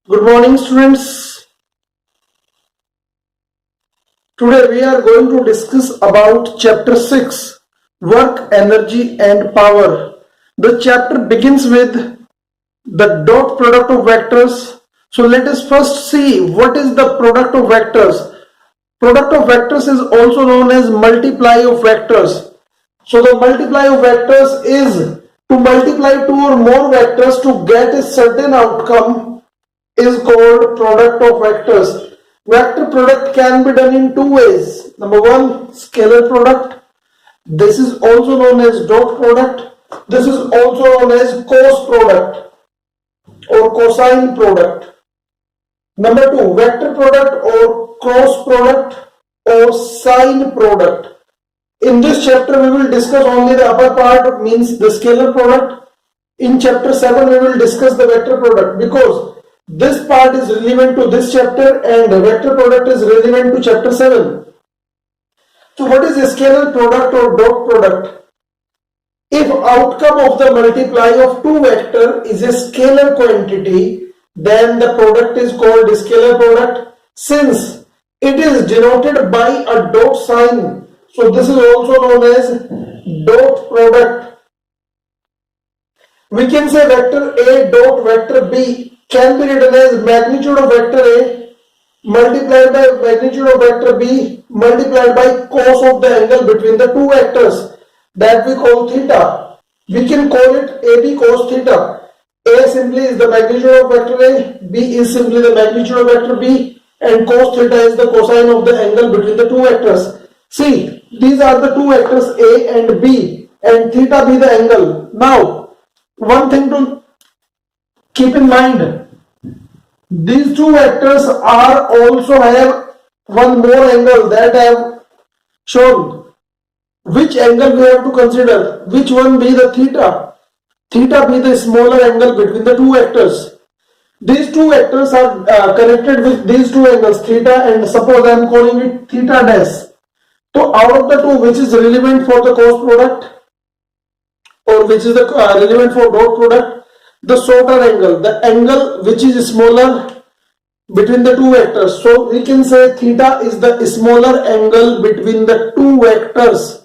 Good morning, students. Today we are going to discuss about chapter 6, work, energy and power. The chapter begins with the dot product of vectors. So let us first see what is the product of vectors. Product of vectors is also known as multiply of vectors. So the multiply of vectors is to multiply two or more vectors to get a certain outcome is called product of vectors. Vector product can be done in two ways. Number one, scalar product. This is also known as dot product. This is also known as cos product or cosine product. Number two, vector product or cross product or sine product. In this chapter, we will discuss only the upper part, means the scalar product. In chapter 7, we will discuss the vector product because this part is relevant to this chapter and the vector product is relevant to chapter 7. So what is a scalar product or dot product? If outcome of the multiply of two vector is a scalar quantity, then the product is called scalar product. Since it is denoted by a dot sign, so this is also known as dot product. We can say vector A dot vector B can be written as magnitude of vector A multiplied by magnitude of vector B multiplied by cos of the angle between the two vectors that we call theta. We can call it AB cos theta. A simply is the magnitude of vector A, B is simply the magnitude of vector B, and cos theta is the cosine of the angle between the two vectors. See, these are the two vectors A and B, and theta be the angle. Now, one thing to keep in mind, these two vectors are also have one more angle that I have shown. Which angle we have to consider? Which one be the theta? Theta be the smaller angle between the two vectors. These two vectors are connected with these two angles, theta, and suppose I am calling it theta dash. So out of the two, which is relevant for the cos product or which is the relevant for dot product? The shorter angle, the angle which is smaller between the two vectors. So we can say theta is the smaller angle between the two vectors.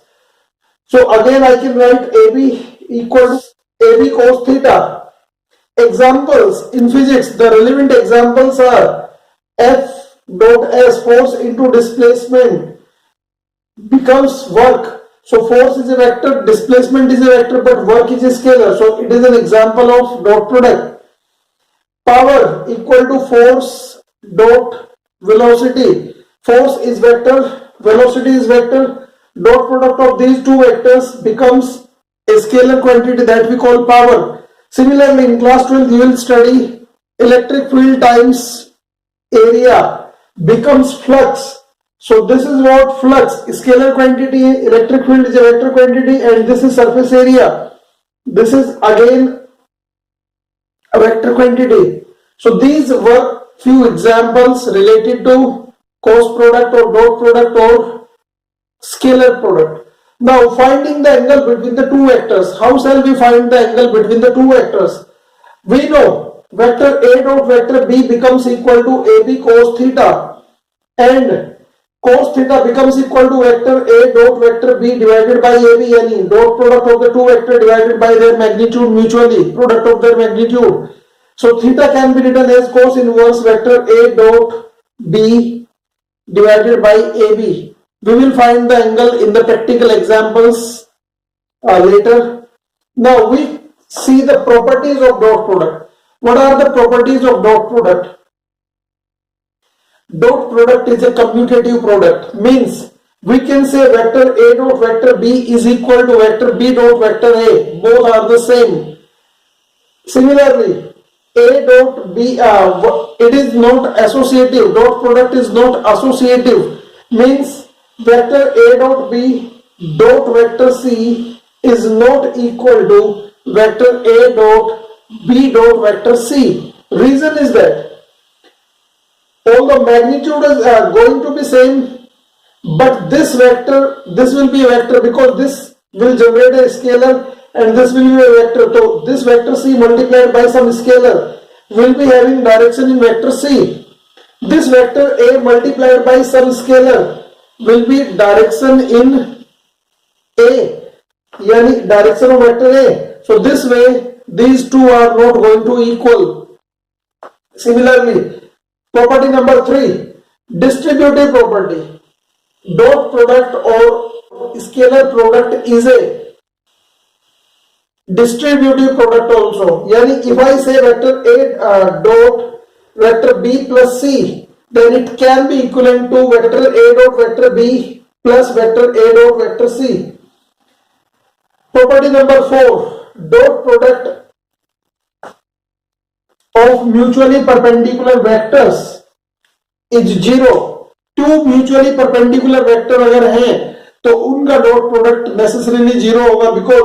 So again I can write AB equal to AB cos theta. Examples in physics, the relevant examples are F dot S, force into displacement, becomes work. So force is a vector, displacement is a vector, but work is a scalar. So it is an example of dot product. Power equal to force dot velocity. Force is vector, velocity is vector. Dot product of these two vectors becomes a scalar quantity that we call power. Similarly, in class 12 you will study electric field times area becomes flux. So this is what flux, scalar quantity, electric field is a vector quantity, and this is surface area. This is again a vector quantity. So these were few examples related to cos product or dot product or scalar product. Now finding the angle between the two vectors. How shall we find the angle between the two vectors? We know vector A dot vector B becomes equal to AB cos theta, and cos theta becomes equal to vector A dot vector B divided by AB, any dot product of the two vectors divided by their magnitude mutually, product of their magnitude. So theta can be written as cos inverse vector A dot B divided by AB. We will find the angle in the practical examples later. Now we see the properties of dot product. What are the properties of dot product? Dot product is a commutative product, means we can say vector A dot vector B is equal to vector B dot vector A. Both are the same. Similarly, A dot B, it is not associative. Dot product is not associative, means vector A dot B dot vector C is not equal to vector A dot B dot vector C. Reason is that all the magnitude is going to be same, but this vector, this will be a vector because this will generate a scalar and this will be a vector. So this vector C multiplied by some scalar, will be having direction in vector C. This vector A multiplied by some scalar will be direction in A, yani direction of vector A. So this way these two are not going to equal. Similarly, property number 3, distributive property. Dot product or scalar product is a distributive product also. Yani if I say vector A dot vector B plus C, then it can be equivalent to vector A dot vector B plus vector A dot vector C. Property number 4, dot product of mutually perpendicular vectors is 0. Two mutually perpendicular vector अगर हैं तो उनका dot product necessarily 0 होगा, because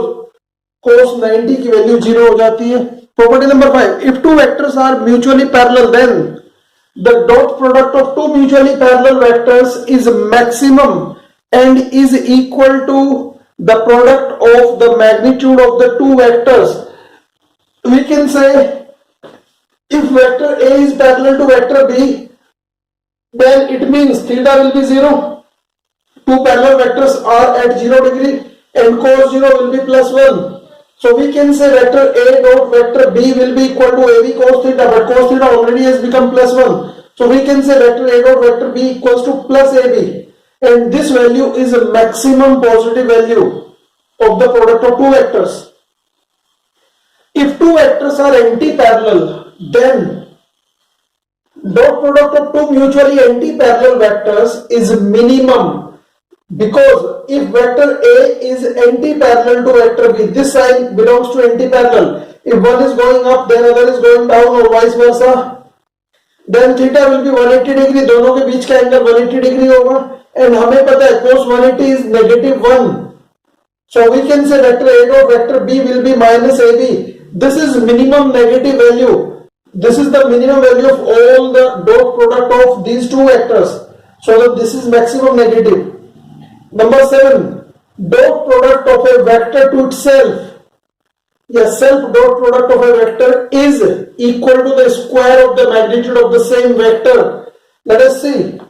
cos 90 की value 0 हो जाती है. Property number 5, if two vectors are mutually parallel then the dot product of two mutually parallel vectors is maximum and is equal to the product of the magnitude of the two vectors. We can say if vector A is parallel to vector B, then it means theta will be 0. Two parallel vectors are at 0 degree and cos 0 will be plus 1. So we can say vector A dot vector B will be equal to AB cos theta, but cos theta already has become plus 1. So we can say vector A dot vector B equals to plus AB, and this value is a maximum positive value of the product of two vectors. If two vectors are anti-parallel, then dot product of two mutually anti-parallel vectors is minimum, because if vector A is anti-parallel to vector B, this sign belongs to anti-parallel. If one is going up, then other is going down, or vice versa, then theta will be 180 degree. दोनों के बीच का angle 180 degree होगा, and हमें पता है cos 180 is -1. So we can say vector A dot vector B will be minus AB. This is minimum negative value. This is the minimum value of all the dot product of these two vectors. So that this is maximum negative. Number 7, dot product of a vector to itself. Yes, self dot product of a vector is equal to the square of the magnitude of the same vector. Let us see.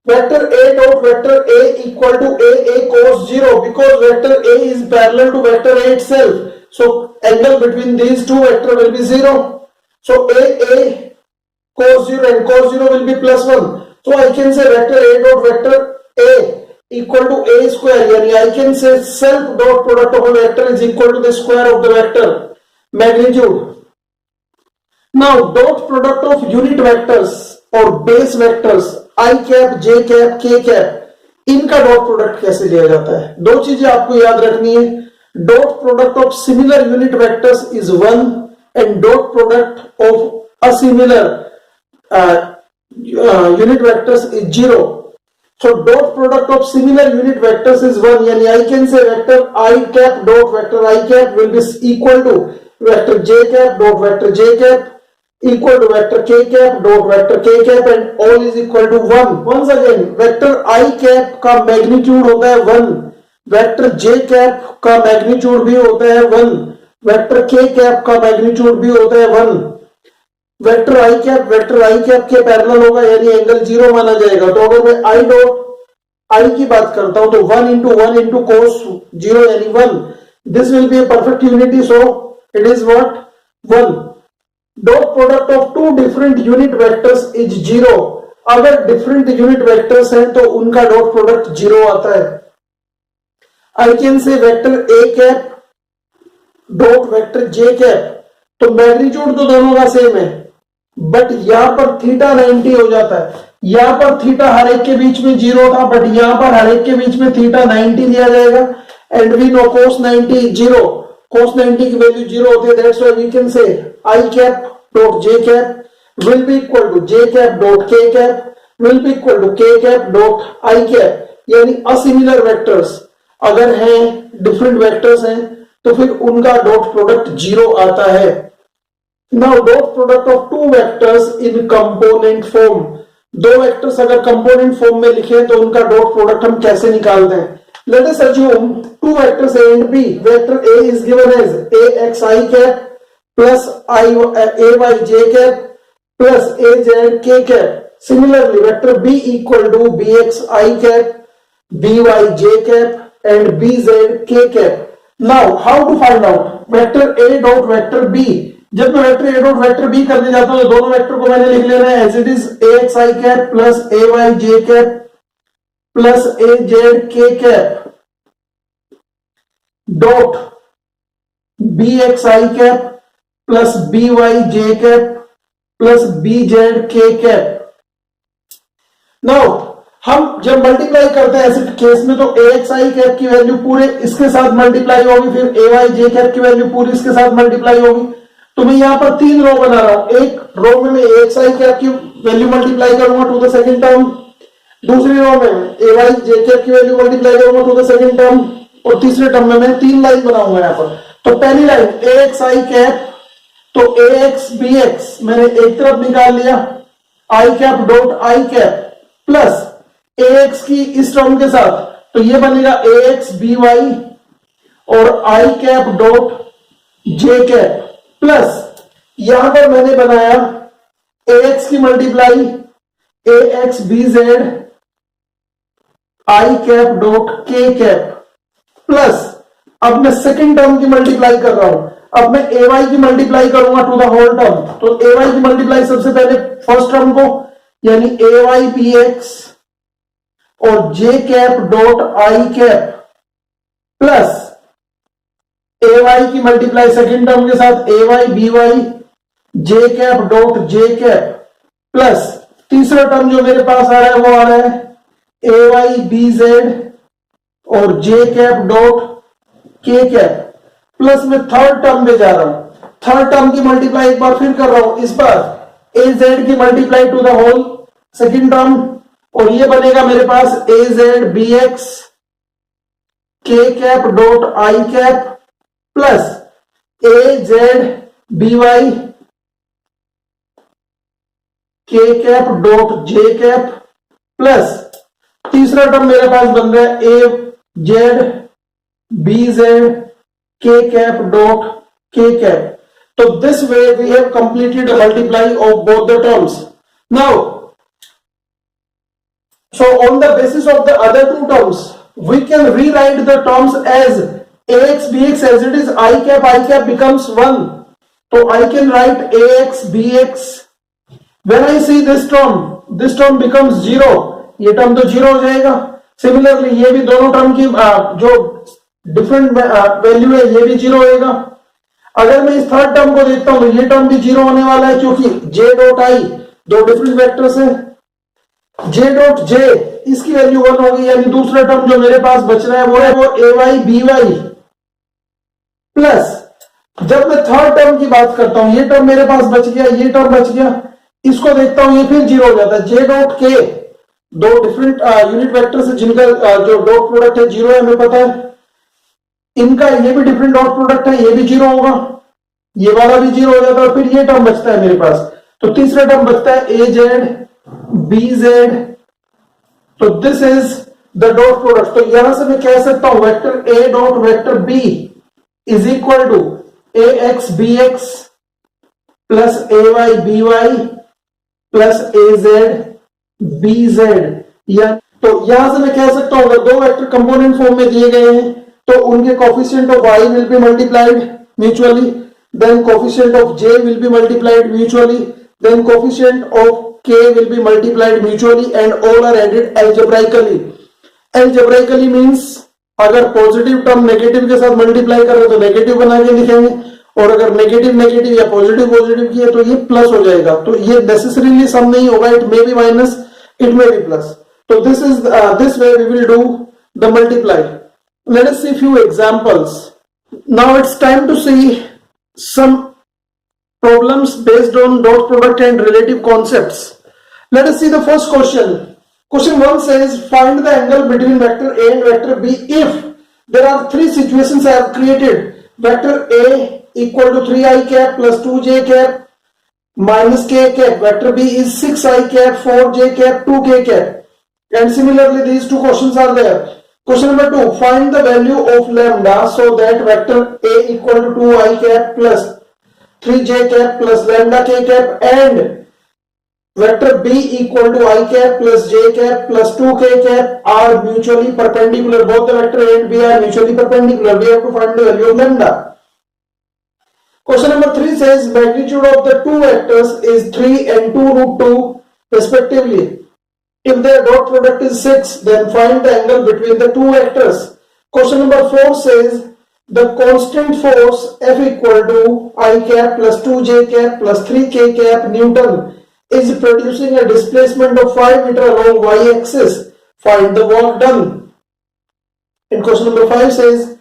Vector A dot vector A equal to A cos 0, because vector A is parallel to vector A itself. So angle between these two vectors will be 0. So A cos 0 and cos 0 will be plus 1. So I can say vector A dot vector A equal to A square. Yani I can say self dot product of a vector is equal to the square of the vector magnitude. Now dot product of unit vectors or base vectors I cap, J cap, K cap, इनका dot product कैसे लिया जाता है? दो चीजें आपको याद रखनी है. Dot product of similar unit vectors is 1 and dot product of assimilar unit vectors is 0. So dot product of similar unit vectors is 1. Yani I can say vector I cap dot vector I cap will be equal to vector J cap dot vector J cap equal to vector K cap dot vector K cap, and all is equal to 1. Once again, vector I cap का magnitude होता है 1, vector J cap का magnitude भी होता है 1, vector के cap का magnitude भी होता है 1. वेक्टर आई कैप के पैरेलल होगा, यानी एंगल 0 माना जाएगा. तो अगर मैं आई डॉट आई की बात करता हूं तो 1 into 1 into cos 0 यानी 1. This will be a perfect unity, so it is what 1. Dot product of two different unit vectors is 0. अगर डिफरेंट यूनिट वेक्टर्स हैं तो उनका डॉट प्रोडक्ट 0 आता है. आई can say vector A cap dot vector J cap, तो magnitude तो दोनों का सेम है, बट यहां पर थीटा 90 हो जाता है. यहां पर थीटा हर एक के बीच में 0 था, बट यहां पर हर एक के बीच में थीटा 90 लिया जाएगा. And we know cos 90 0, cos 90 की वैल्यू 0 होती है. That's why we can say I cap dot J cap will be equal to J cap dot K cap will be equal to K cap dot I cap. यानी a similar vectors अगर हैं, different vectors हैं, तो फिर उनका dot product 0 आता है. Now dot product of two vectors in component form. दो वेक्टर्स अगर कंपोनेंट फॉर्म में लिखे तो उनका डॉट प्रोडक्ट हम कैसे निकालते हैं? Let us assume two vectors A and B. Vector A is given as A x I cap plus ay j cap plus az k cap. Similarly, vector b equal to bx I cap, by j cap and bz k cap. Now how to find out vector a dot vector b? जब मैं vector a dot vector b करने जाता हूं तो दोनों vector को मैंने लिख लेना है as it is ax I cap plus ay j cap plus az k cap dot bx I cap plus by j cap plus bz k cap. Now हम जब मल्टीप्लाई करते हैं ऐसे केस में तो ax I कैप की value पूरे इसके साथ मल्टीप्लाई होगी, फिर ay j कैप की वैल्यू पूरी इसके साथ मल्टीप्लाई होगी. तो मैं यहां पर तीन रो बना रहा हूं. एक रो में मैं ax I कैप की वैल्यू मल्टीप्लाई करूंगा टू द सेकंड टर्म, दूसरी रो में ay j कैप की वैल्यू मल्टीप्लाई करूंगा टू द सेकंड टर्म, और तीसरे टर्म में मैं तीन लाइन बनाऊंगा यहां पर. तो पहली लाइन ax I कैप, तो ax bx मैंने एक तरफ निकाल लिया, I cap dot I cap plus ax की इस टर्म के साथ, तो ये बनेगा ax by और I cap dot j cap plus यहां पर मैंने बनाया ax की multiply ax bz I cap dot k cap plus अब मैं सेकंड टर्म की मल्टीप्लाई कर रहा हूं. अब मैं ay की मल्टीप्लाई करूंगा टू द होल टर्म. तो ay की मल्टीप्लाई सबसे पहले फर्स्ट टर्म को यानी ay bx और j cap dot I cap plus ay की मल्टीप्लाई सेकंड टर्म के साथ ay by j cap dot j cap plus तीसरा टर्म जो मेरे पास आ रहा है वो आ रहा है ay bz और j cap dot k cap plus में थर्ड टर्म में जा रहा हूं. थर्ड टर्म की मल्टीप्लाई एक बार फिर कर रहा हूं, इस बार az की multiply to the whole second term, और ये बनेगा मेरे पास az bx k cap dot I cap plus az by k cap dot j cap plus तीसरा टर्म मेरे पास बन रहा है az bz k cap dot k cap. So this way we have completed the multiply of both the terms. Now, so on the basis of the other two terms, we can rewrite the terms as ax bx as it is I cap becomes 1. So I can write ax bx. When I see this term becomes 0. ये term तो 0 हो जाएगा. Similarly, ये भी दोनों term की जो different value है ये भी 0 होएगा. अगर मैं इस थर्ड टर्म को देखता हूं तो ये टर्म भी 0 होने वाला है क्योंकि j डॉट I दो डिफरेंट वेक्टर्स हैं. j डॉट j इसकी वैल्यू 1 होगी, यानी दूसरा टर्म जो मेरे पास बच रहा है वो ay by प्लस जब मैं थर्ड टर्म की बात करता हूं ये टर्म मेरे पास बच गया, ये टर्म बच गया, इसको देखता हूं ये फिर 0 हो जाता है. j डॉट k दो डिफरेंट यूनिट वेक्टर्स है जिनका जो डॉट प्रोडक्ट है 0 है, हमें पता है. इनका ये भी डिफरेंट डॉट प्रोडक्ट है, ये भी 0 होगा, ये वाला भी 0 हो जाता है, और फिर ये टर्म बचता है मेरे पास. तो तीसरा टर्म बचता है az bz. तो this is the dot product. तो यहां से मैं कह सकता हूं vector a dot vector b is equal to ax bx plus ay by plus az bz. या तो यहां से मैं कह सकता हूं अगर दो वेक्टर कंपोनेंट फॉर्म में दिए गए हैं तो उनके coefficient of y will be multiplied mutually, then coefficient of j will be multiplied mutually, then coefficient of k will be multiplied mutually, and all are added algebraically. Algebraically means अगर positive term negative के साथ multiply करें तो negative बना के लिखेंगे, और अगर नेगेटिव नेगेटिव या पॉजिटिव पॉजिटिव की है तो ये प्लस हो जाएगा. तो ये नेसेसरीली सम नहीं होगा, it may be minus, it may be plus. तो this way we will do the multiply. Let us see few examples. Now it's time to see some problems based on dot product and relative concepts. Let us see the first question. Question 1 says find the angle between vector A and vector B if there are three situations I have created. Vector A equal to 3i cap plus 2j cap minus k cap. Vector B is 6i cap 4j cap 2k cap. And similarly these two questions are there. Question number 2, find the value of lambda so that vector A equal to 2i cap plus 3j cap plus lambda k cap and vector b equal to I cap plus j cap plus 2k cap are mutually perpendicular. Both the vector a and b are mutually perpendicular. We have to find the value of lambda. Question number 3 says magnitude of the two vectors is 3 and 2 root 2 respectively. If their dot product is 6, then find the angle between the two vectors. Question number 4 says the constant force F equal to I cap plus 2j cap plus 3k cap Newton is producing a displacement of 5 meter along y-axis. Find the work done. And question number 5 says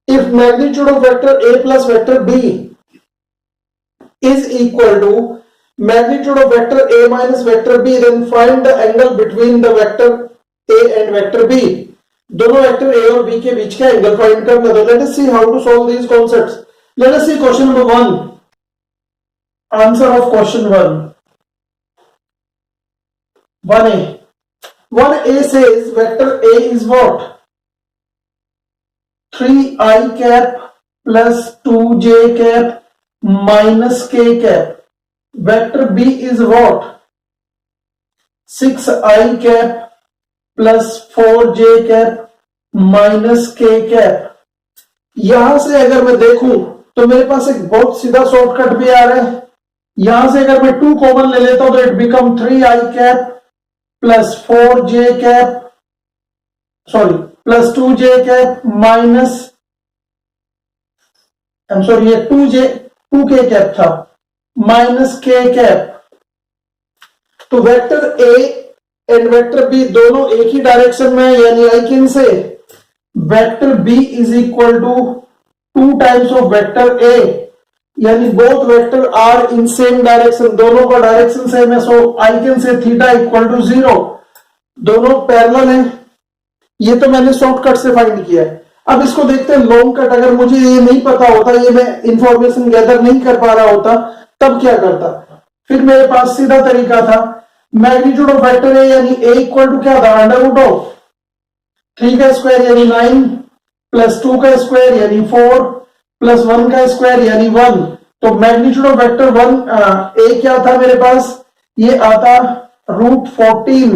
if magnitude of vector A plus vector B is equal to magnitude of vector A minus vector B, then find the angle between the vector A and vector B. दोनों vector A और B के बीच का angle find करना. तो let us see how to solve these concepts. Let us see question number 1. Answer of question 1. 1a. 1a says vector A is what? 3i cap plus 2j cap minus k cap. Vector B is what? 6i cap plus 4j cap minus k cap. यहां से अगर मैं देखूं तो मेरे पास एक बहुत सीधा शॉर्टकट भी आ रहा है. यहां से अगर मैं 2 कॉमन ले लेता हूं तो it become 3i cap plus 4j cap plus 2j cap minus ये 2k cap था माइनस k कैप. तो vector A and vector B दोनों एक ही डायरेक्शन में है, यानी I can say vector B is equal to 2 times of vector A, यानी both vector are in same direction. दोनों का डायरेक्शन सेम है, so I can say theta equal to 0. दोनों पैरेलल हैं. ये तो मैंने शॉर्टकट से फाइंड किया है. अब इसको देखते हैं लॉन्ग कट. अगर मुझे ये नहीं पता होता, ये मैं इंफॉर्मेशन गैदर नहीं कर पा रहा होता, तब क्या करता? फिर मेरे पास सीधा तरीका था. मैग्नीट्यूड ऑफ वेक्टर ए यानी ए इक्वल टू क्या था? अंडर रूट ऑफ 3 का स्क्वायर यानी 9 प्लस 2 का स्क्वायर यानी 4 प्लस 1 का स्क्वायर यानी 1. तो मैग्नीट्यूड ऑफ वेक्टर 1 ए क्या था मेरे पास? ये आता root 14.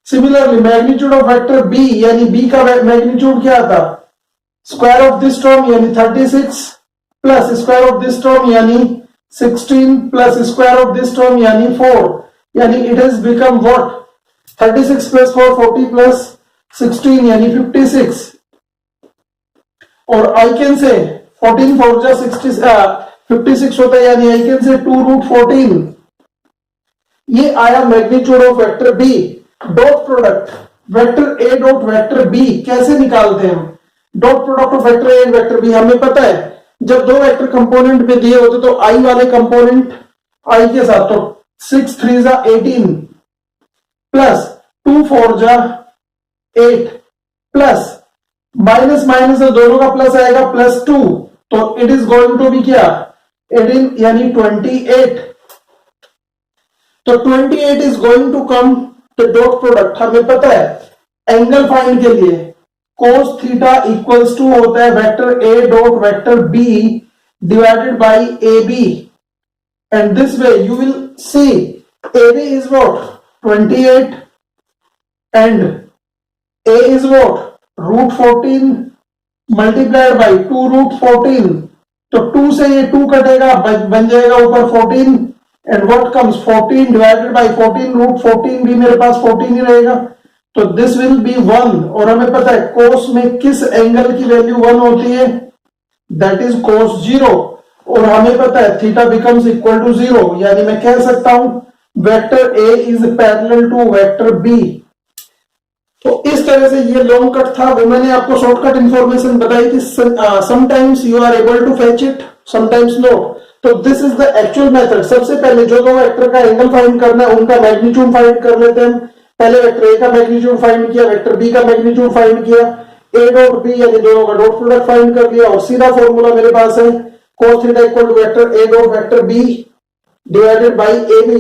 Similarly magnitude of vector B यानी बी का मैग्नीट्यूड क्या था? स्क्वायर ऑफ दिस टर्म यानी 36 plus square of this term यानी 16 plus square of this term यानी 4, यानी it has become what? 36 plus 4 40 plus 16 यानी 56. और आई कैन से 14 4 जा 56 होता है, यानी आई कैन से 2 रूट 14. ये आया magnitude of vector B. Dot product vector A dot vector B कैसे निकालते हैं हम? Dot product of vector A and vector B हमें पता है, जब दो वेक्टर कंपोनेंट में दिए होते तो आई वाले कंपोनेंट आई के साथ, तो 6 3 जा 18 प्लस 2 4 जा 8 प्लस माइनस माइनस दोनों का प्लस आएगा प्लस 2, तो it is going to be क्या? 18 यानी 28. तो 28 is going to come the dot product. हमें पता है एंगल फाइंड के लिए cos थीटा इक्वल्स टू होता है vector A dot vector B divided by A B. And this way you will see A B is what? 28 and A is what? Root 14 multiplied by 2 root 14. तो 2 से ये 2 कटेगा, बन जाएगा ऊपर 14 and what comes 14 divided by 14 root 14 भी मेरे पास 14 ही रहेगा. तो दिस विल बी 1. और हमें पता है कोस में किस एंगल की वैल्यू 1 होती है? दैट इज कोस 0. और हमें पता है थीटा बिकम्स इक्वल टू 0, यानी मैं कह सकता हूं vector A is parallel to vector B. तो इस तरह से ये लॉन्ग कट था, वो मैंने आपको शॉर्टकट इंफॉर्मेशन बताई थी. Sometimes you are able to fetch it, sometimes no. तो this is the actual method. सबसे पहले जो दो वेक्टर का एंगल फाइंड करना है उनका मैग्नीट्यूड फाइंड कर लेते हैं. पहले वेक्टर ए का मैग्नीट्यूड फाइंड किया, वेक्टर बी का मैग्नीट्यूड फाइंड किया, ए डॉट बी यानी दोनों का डॉट प्रोडक्ट फाइंड कर लिया, और सीधा फॉर्मूला मेरे पास है cos theta equal to vector A dot vector B divided by A B.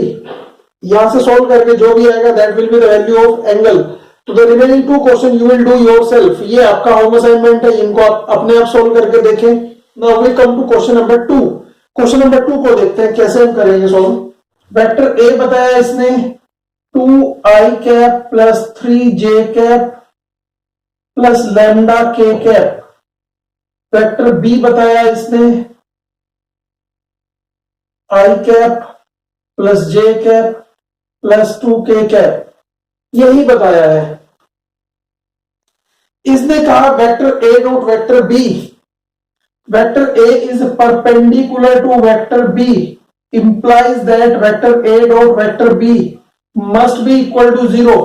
यहां से सॉल्व करके जो भी आएगा that will be the value of angle. तो the remaining 2 question you will do yourself. ये आपका होम असाइनमेंट है, इनको आप अपने आप सॉल्व करके देखें. Now we come to question number 2. Question number 2 को देखते हैं कैसे हम करेंगे सॉल्व। वेक्टर ए बताया इसने 2i cap plus 3j cap plus lambda K cap. Vector B बताया इसने i cap plus j cap plus 2k cap, यही बताया है। इसने कहा vector A dot vector B, vector A is perpendicular to vector B implies that vector A dot vector B must be equal to 0।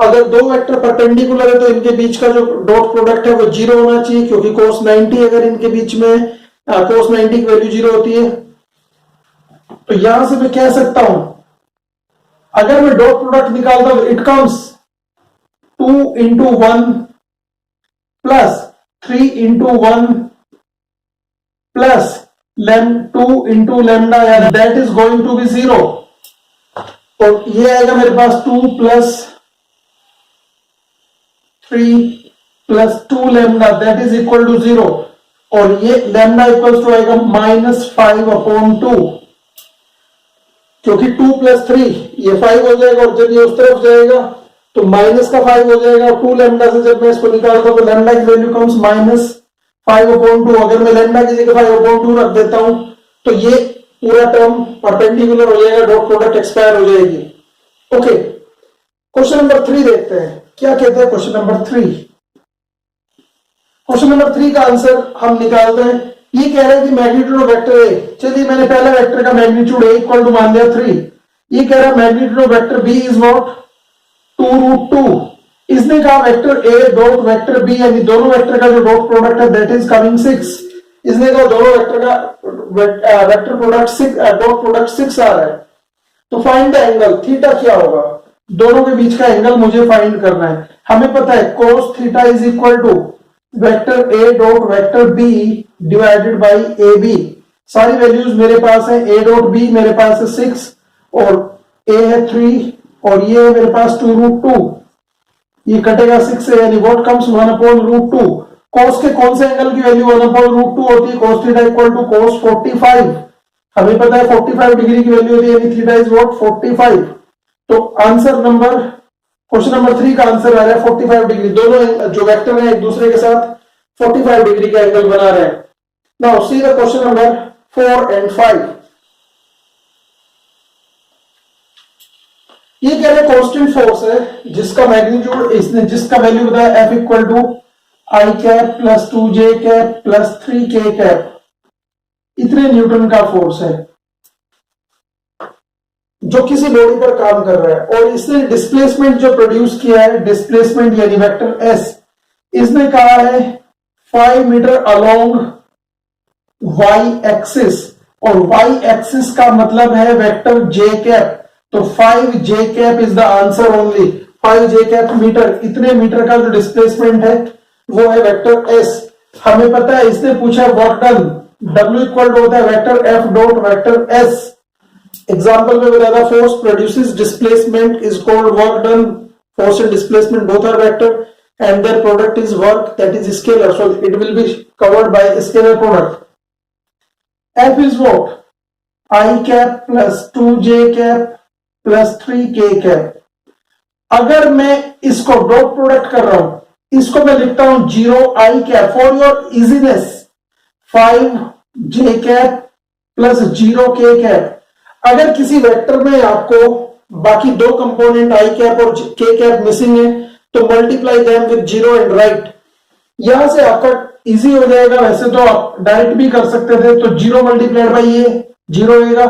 अगर दो vector perpendicular है तो इनके बीच का जो डॉट प्रोडक्ट है वो 0 होना चाहिए, क्योंकि cos 90 अगर इनके बीच में cos 90 की वैल्यू 0 होती है। तो यहां से मैं कह सकता हूं, अगर मैं डॉट प्रोडक्ट निकालता हूं, it comes 2 into 1 plus 3 into 1 plus 2 into lambda, that is going to be 0। और ये आएगा मेरे पास 2 plus 3 plus 2 lambda, that is equal to 0। और ये लैम्डा इक्वल टू आएगा -5/2, क्योंकि 2 प्लस 3 ये 5 हो जाएगा, और जब ये उस तरफ जाएगा तो माइनस का 5 हो जाएगा। 2 लैम्डा से जब मैं इसको निकालता हूं तो लैम्डा की वैल्यू कम्स -5/2। अगर मैं लैम्डा की जगह 5/2 रख देता हूं तो ये पूरा टर्म परपेंडिकुलर हो जाएगा, डॉट प्रोडक्ट एक्सपायर हो जाएगी। ओके, क्वेश्चन नंबर 3 देखते हैं क्या कहते हैं। क्वेश्चन नंबर 3, क्वेश्चन नंबर 3 का आंसर हम निकालते हैं। ये कह रहा है कि मैग्नीट्यूड ऑफ वेक्टर ए, चलिए मैंने पहला वेक्टर का मैग्नीट्यूड ए इक्वल टू मान दिया 3। ये कह रहा है magnitude of vector B is what 2√2। इसने कहा vector A dot vector B, यानी दोनों वेक्टर का जो डॉट प्रोडक्ट है दैट इज कमिंग 6। इसने कहा दोनों वेक्टर का वेक्टर प्रोडक्ट 6, डॉट प्रोडक्ट 6 आ रहा है। तो फाइंड द एंगल, थीटा क्या होगा, दोनों के बीच का एंगल मुझे फाइंड करना है। हमें पता है cos theta is equal to vector A dot vector B divided by A B. सारी वैल्यूज मेरे पास है, ए डॉट बी मेरे पास है 6 और ए है 3 और ये है मेरे पास 2√2। ये कटेगा 6 से, यानी व्हाट कम्स 1/√2। cos के कौन से एंगल की वैल्यू 1/√2 होती है, cos theta equal to cos 45। हमें पता है 45 डिग्री की वैल्यू होती है, यानी थीटा इज व्हाट 45। तो आंसर नंबर, क्वेश्चन नंबर 3 का आंसर आ रहा है 45 डिग्री। दोनों जो वेक्टर हैं एक दूसरे के साथ 45 डिग्री का एंगल बना रहे हैं। Now see the question number 4 and 5। ये कह रहे कांस्टेंट फोर्स है जिसका मैग्नीट्यूड, इसने जिसका वैल्यू बताया F equal to I cap plus 2j cap plus 3k cap, इतने न्यूटन का फोर्स है जो किसी बॉडी पर काम कर रहा है। और इसने डिस्प्लेसमेंट जो प्रोड्यूस किया है, डिस्प्लेसमेंट यानी वेक्टर एस, इसने कहा है 5 मीटर अलोंग वाई एक्सिस, और वाई एक्सिस का मतलब है वेक्टर जे कैप। तो 5j cap is the answer only, 5j cap meter, इतने मीटर का जो डिस्प्लेसमेंट है वो है वेक्टर एस। हमें पता है इसने पूछा work done, W equal to होता है vector F dot vector S. Example में बताया था force produces displacement is called work done. Force and displacement both are vector and their product is work, that is scalar, so it will be covered by scalar product. F is what? I cap plus 2j cap plus 3k cap। अगर मैं इसको dot product कर रहा हूं, इसको मैं लिखता हूं 0 I cap for your easiness, 5j cap plus 0k cap। अगर किसी वेक्टर में आपको बाकी दो कंपोनेंट I cap और k cap मिसिंग है तो multiply them with 0 and right. यहां से आपका इजी हो जाएगा। वैसे तो आप डायरेक्ट भी कर सकते थे, तो 0 मल्टीप्लाइड बाई ये 0 होगा,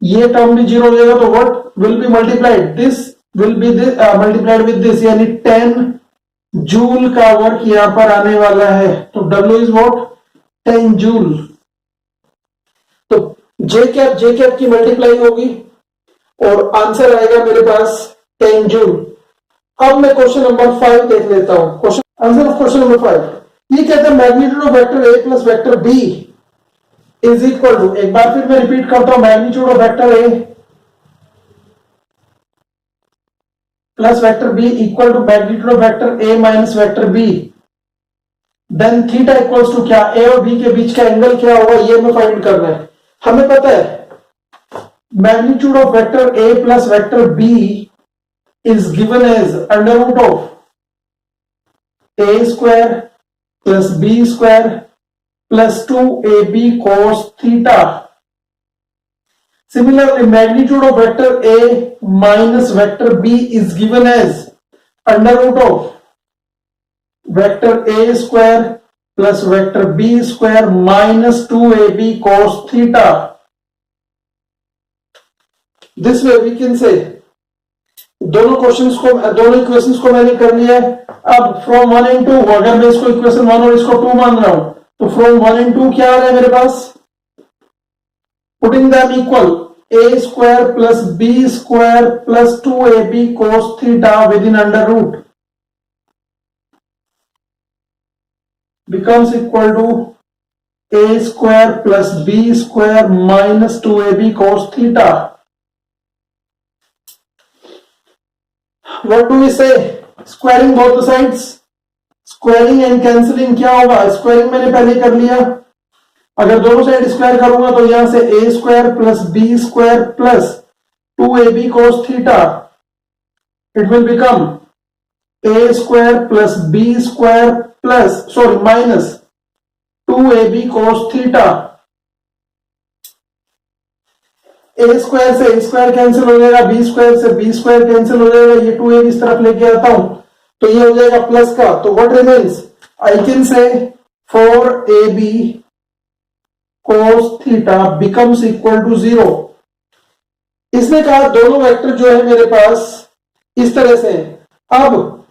ये टर्म भी 0 हो जाएगा, तो what will be multiplied, this will B multiplied with this, यानी 10 जूल का वर्क यहां पर आने वाला है। तो W इज व्हाट 10 जूल। तो जे कैप की मल्टीप्लाई होगी और आंसर आएगा मेरे पास 10 जूल। अब मैं क्वेश्चन नंबर 5 देख लेता हूं। Question answer of question number 5 ये कहता है magnitude of vector A plus vector B is equal to, एक बार फिर मैं रिपीट करता हूं, magnitude of vector A plus vector B equal to magnitude of vector A minus vector B. Then theta equals to क्या, A और B के बीच का एंगल क्या होगा ये हमें फाइंड करना है। हमें पता है magnitude of vector A plus vector B is given as under root of A square plus B square plus 2ab cos theta. Similarly, magnitude of vector A minus vector B is given as under root of vector A square plus vector B square minus 2ab cos theta. This way we can say दोनों equations को मैंने कर लिया है. अब from 1 and 2, अगर मैं इसको इक्वेशन 1 और इसको 2 मान रहा हूं तो फ्रॉम 1 and 2 क्या आ रहा है मेरे पास, putting them equal a square plus b square plus 2ab cos theta within under root becomes equal to a square plus b square minus 2ab cos theta. What do we say? Squaring both the sides. Squaring and cancelling क्या होगा, squaring मैंने पहले कर लिया. अगर दोनों side square करूंगा तो यहां से a square plus B square plus 2ab cos theta, it will become a square plus b square plus minus 2ab cos theta. A square से ए स्क्वायर कैंसिल हो जाएगा, बी स्क्वायर से B square cancel हो जाएगा, ये 2ab इस तरफ लेके आता हूं तो ये हो जाएगा प्लस का. तो what remains, I can say 4ab cos theta becomes equal to 0. इसने कहा दोनों वेक्टर जो है मेरे पास इस तरह से है. अब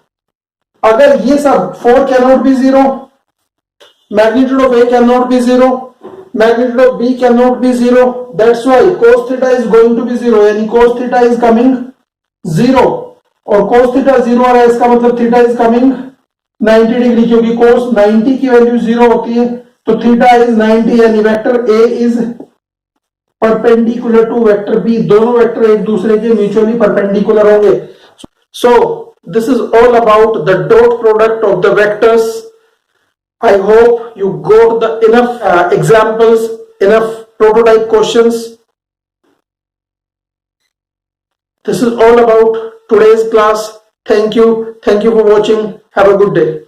अगर ये सब 4 can not be 0, magnitude of A can not be 0, magnitude of b cannot be 0, that's why cos theta is going to be 0, यानी cos theta is coming 0, और cos theta 0 आ रहा है, इसका मतलब theta is coming 90 डिग्री, क्योंकि cos 90 की value 0 होती है तो theta is 90, यानी vector a is perpendicular to vector b. दोनों वेक्टर एक दूसरे के म्यूचुअली परपेंडिकुलर होंगे. So this is all about the dot product of the vectors. I hope you got the enough examples, enough prototype questions. This is all about today's class. Thank you for watching. Have a good day.